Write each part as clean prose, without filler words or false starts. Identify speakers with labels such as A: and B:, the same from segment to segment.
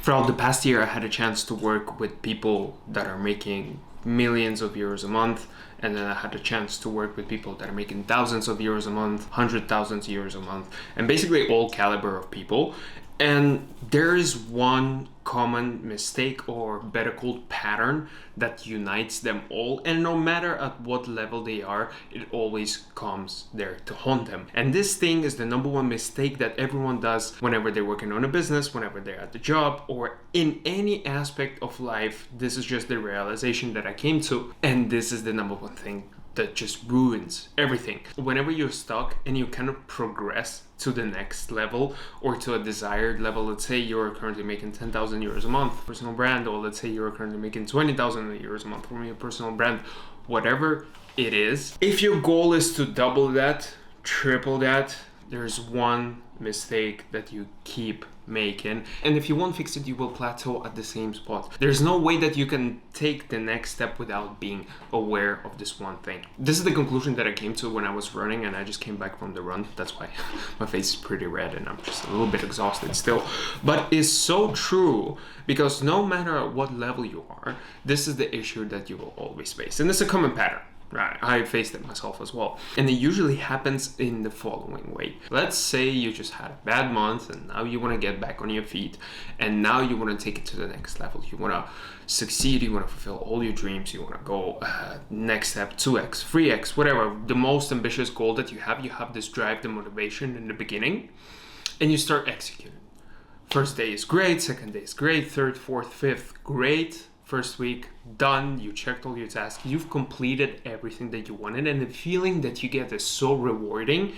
A: Throughout the past year, I had a chance to work with people that are making millions of euros a month, and then I had a chance to work with people that are making thousands of euros a month, 100,000 euros a month, and basically all caliber of people. And there is one common mistake, or better called pattern, that unites them all, and no matter at what level they are, it always comes there to haunt them. And this thing is the number one mistake that everyone does whenever they're working on a business, whenever they're at the job, or in any aspect of life. This is just the realization that I came to, and this is the number one thing that just ruins everything. Whenever you're stuck and you kind of progress to the next level or to a desired level, let's say you're currently making 10,000 euros a month personal brand, or let's say you're currently making 20,000 euros a month from your personal brand, whatever it is, if your goal is to double that, triple that, there's one mistake that you keep making, and if you won't fix it, you will plateau at the same spot. There's no way that you can take the next step without being aware of this one thing. This is the conclusion that I came to when I was running, and I just came back from the run. That's why my face is pretty red and I'm just a little bit exhausted still. But it's so true, because no matter at what level you are, this is the issue that you will always face, and it's a common pattern. Right, I faced it myself as well. And it usually happens in the following way. Let's say you just had a bad month and now you want to get back on your feet, and now you want to take it to the next level. You want to succeed, you want to fulfill all your dreams, you want to go next step, 2x, 3x, whatever. The most ambitious goal that you have this drive, the motivation in the beginning, and you start executing. First day is great, second day is great, third, fourth, fifth, great. First week, done, you checked all your tasks, you've completed everything that you wanted, and the feeling that you get is so rewarding.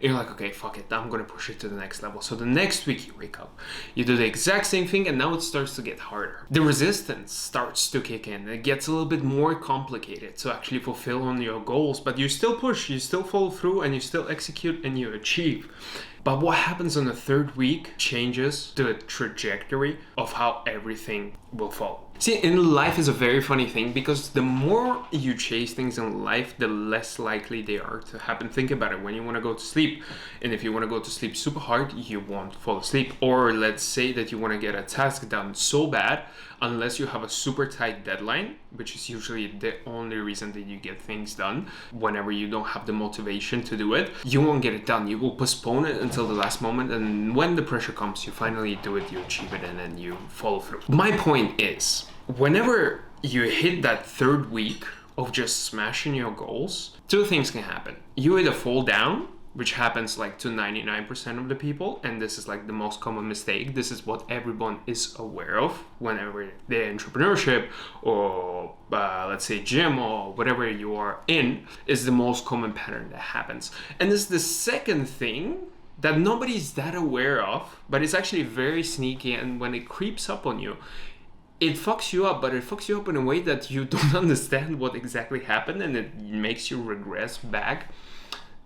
A: You're like, okay, fuck it, I'm gonna push it to the next level. So the next week you wake up, you do the exact same thing, and now it starts to get harder. The resistance starts to kick in. It gets a little bit more complicated to actually fulfill on your goals, but you still push, you still follow through, and you still execute, and you achieve. But what happens on the third week changes the trajectory of how everything will fall. See, in life is a very funny thing, because the more you chase things in life, the less likely they are to happen. Think about it. When you want to go to sleep, and if you want to go to sleep super hard, you won't fall asleep. Or let's say that you want to get a task done so bad, unless you have a super tight deadline, which is usually the only reason that you get things done. Whenever you don't have the motivation to do it, you won't get it done. You will postpone it until the last moment, and when the pressure comes, you finally do it, you achieve it, and then you follow through. My point is, whenever you hit that third week of just smashing your goals, two things can happen. You either fall down, which happens like to 99% of the people, and this is like the most common mistake. This is what everyone is aware of whenever they're entrepreneurship, or let's say gym, or whatever you are in, is the most common pattern that happens. And this is the second thing that nobody's that aware of, but it's actually very sneaky, and when it creeps up on you, it fucks you up, but it fucks you up in a way that you don't understand what exactly happened, and it makes you regress back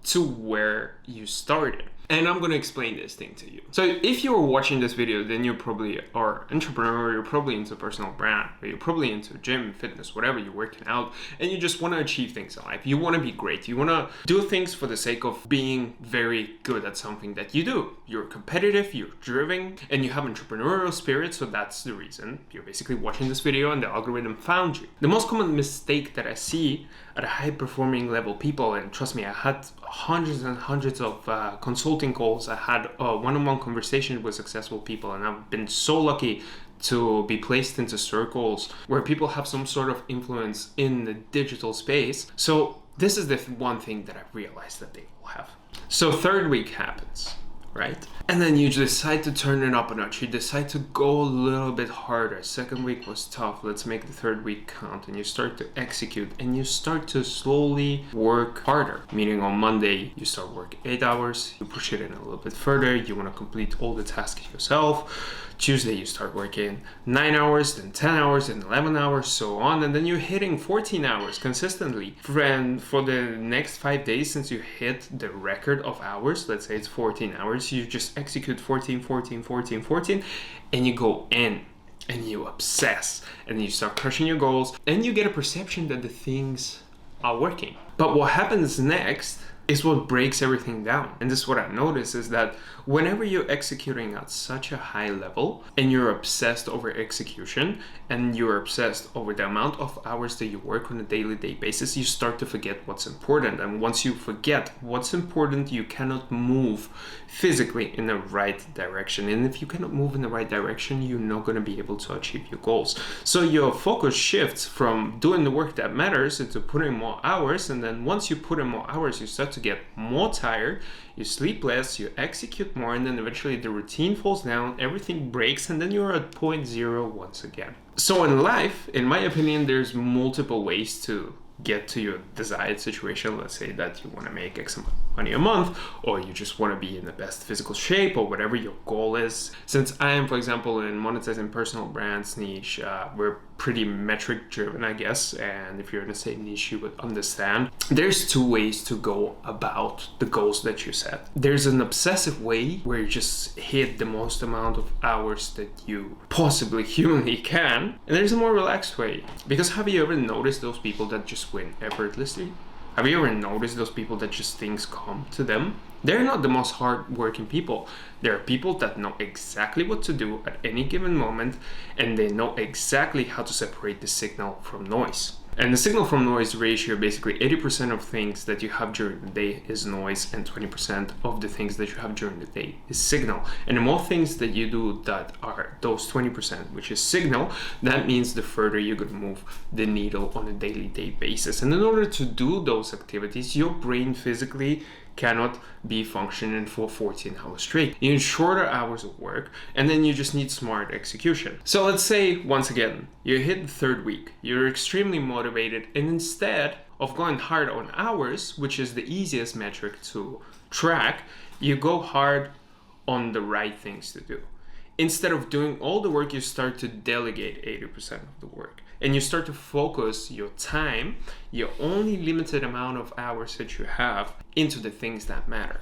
A: to where you started. And I'm gonna explain this thing to you. So if you're watching this video, then you probably are entrepreneur, you're probably into personal brand, or you're probably into gym, fitness, whatever, you're working out, and you just wanna achieve things in life. You wanna be great. You wanna do things for the sake of being very good at something that you do. You're competitive, you're driven, and you have entrepreneurial spirit, so that's the reason you're basically watching this video and the algorithm found you. The most common mistake that I see at a high performing level people, and trust me, I had hundreds and hundreds of consulting calls. I had one-on-one conversations with successful people, and I've been so lucky to be placed into circles where people have some sort of influence in the digital space. So this is the one thing that I realized that they will have. So third week happens, right? And then you decide to turn it up a notch. You decide to go a little bit harder. Second week was tough. Let's make the third week count. And you start to execute, and you start to slowly work harder. Meaning on Monday, you start working 8 hours. You push it in a little bit further. You want to complete all the tasks yourself. Tuesday, you start working 9 hours, then 10 hours, then 11 hours, so on. And then you're hitting 14 hours consistently. And for the next 5 days, since you hit the record of hours, let's say it's 14 hours, you just execute 14, 14, 14, 14, and you go in and you obsess, and you start crushing your goals, and you get a perception that the things are working. But what happens next is what breaks everything down. And this is what I noticed, is that whenever you're executing at such a high level and you're obsessed over execution and you're obsessed over the amount of hours that you work on a daily basis, you start to forget what's important. And once you forget what's important, you cannot move physically in the right direction. And if you cannot move in the right direction, you're not going to be able to achieve your goals. So your focus shifts from doing the work that matters into putting more hours. And then once you put in more hours, you start to get more tired, you sleep less, you execute more, and then eventually the routine falls down, everything breaks, and then you're at point zero once again. So in life, in my opinion, there's multiple ways to get to your desired situation. Let's say that you want to make X amount of money a month, or you just want to be in the best physical shape, or whatever your goal is. Since I am, for example, in monetizing personal brands niche, we're pretty metric driven, I guess. And if you're in the same niche, you would understand. There's two ways to go about the goals that you set. There's an obsessive way where you just hit the most amount of hours that you possibly humanly can. And there's a more relaxed way. Because have you ever noticed those people that just win effortlessly? Have you ever noticed those people that just things come to them? They're not the most hard-working people. There are people that know exactly what to do at any given moment, and they know exactly how to separate the signal from noise. And the signal from noise ratio, basically 80% of things that you have during the day is noise, and 20% of the things that you have during the day is signal. And the more things that you do that are those 20%, which is signal, that means the further you're going to move the needle on a daily basis. And in order to do those activities, your brain physically cannot be functioning for 14 hours straight. You need shorter hours of work, and then you just need smart execution. So let's say, once again, you hit the third week, you're extremely motivated, and instead of going hard on hours, which is the easiest metric to track, you go hard on the right things to do. Instead of doing all the work, you start to delegate 80% of the work. And you start to focus your time, your only limited amount of hours that you have, into the things that matter.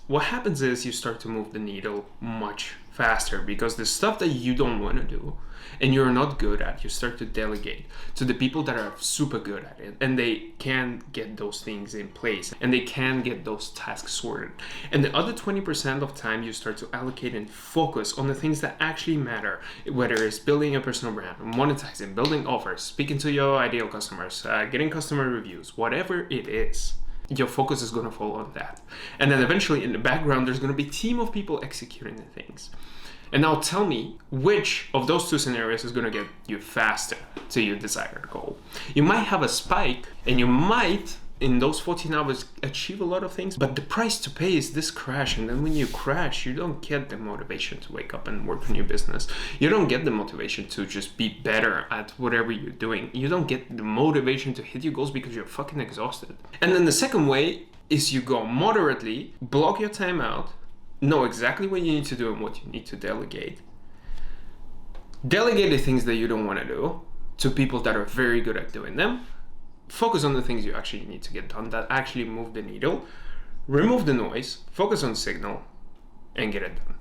A: What happens is you start to move the needle much faster, because the stuff that you don't want to do and you're not good at, you start to delegate to the people that are super good at it, and they can get those things in place and they can get those tasks sorted. And the other 20% of time you start to allocate and focus on the things that actually matter, whether it's building a personal brand, monetizing, building offers, speaking to your ideal customers, getting customer reviews, whatever it is. Your focus is going to fall on that. And then eventually in the background, there's going to be a team of people executing the things. And now tell me, which of those two scenarios is going to get you faster to your desired goal? You might have a spike, and you might, in those 14 hours, achieve a lot of things, but the price to pay is this crash. And then when you crash, you don't get the motivation to wake up and work on your business. You don't get the motivation to just be better at whatever you're doing. You don't get the motivation to hit your goals because you're fucking exhausted. And then the second way is you go moderately, block your time out, know exactly what you need to do and what you need to delegate. Delegate the things that you don't want to do to people that are very good at doing them. Focus on the things you actually need to get done that actually move the needle. Remove the noise, focus on signal, and get it done.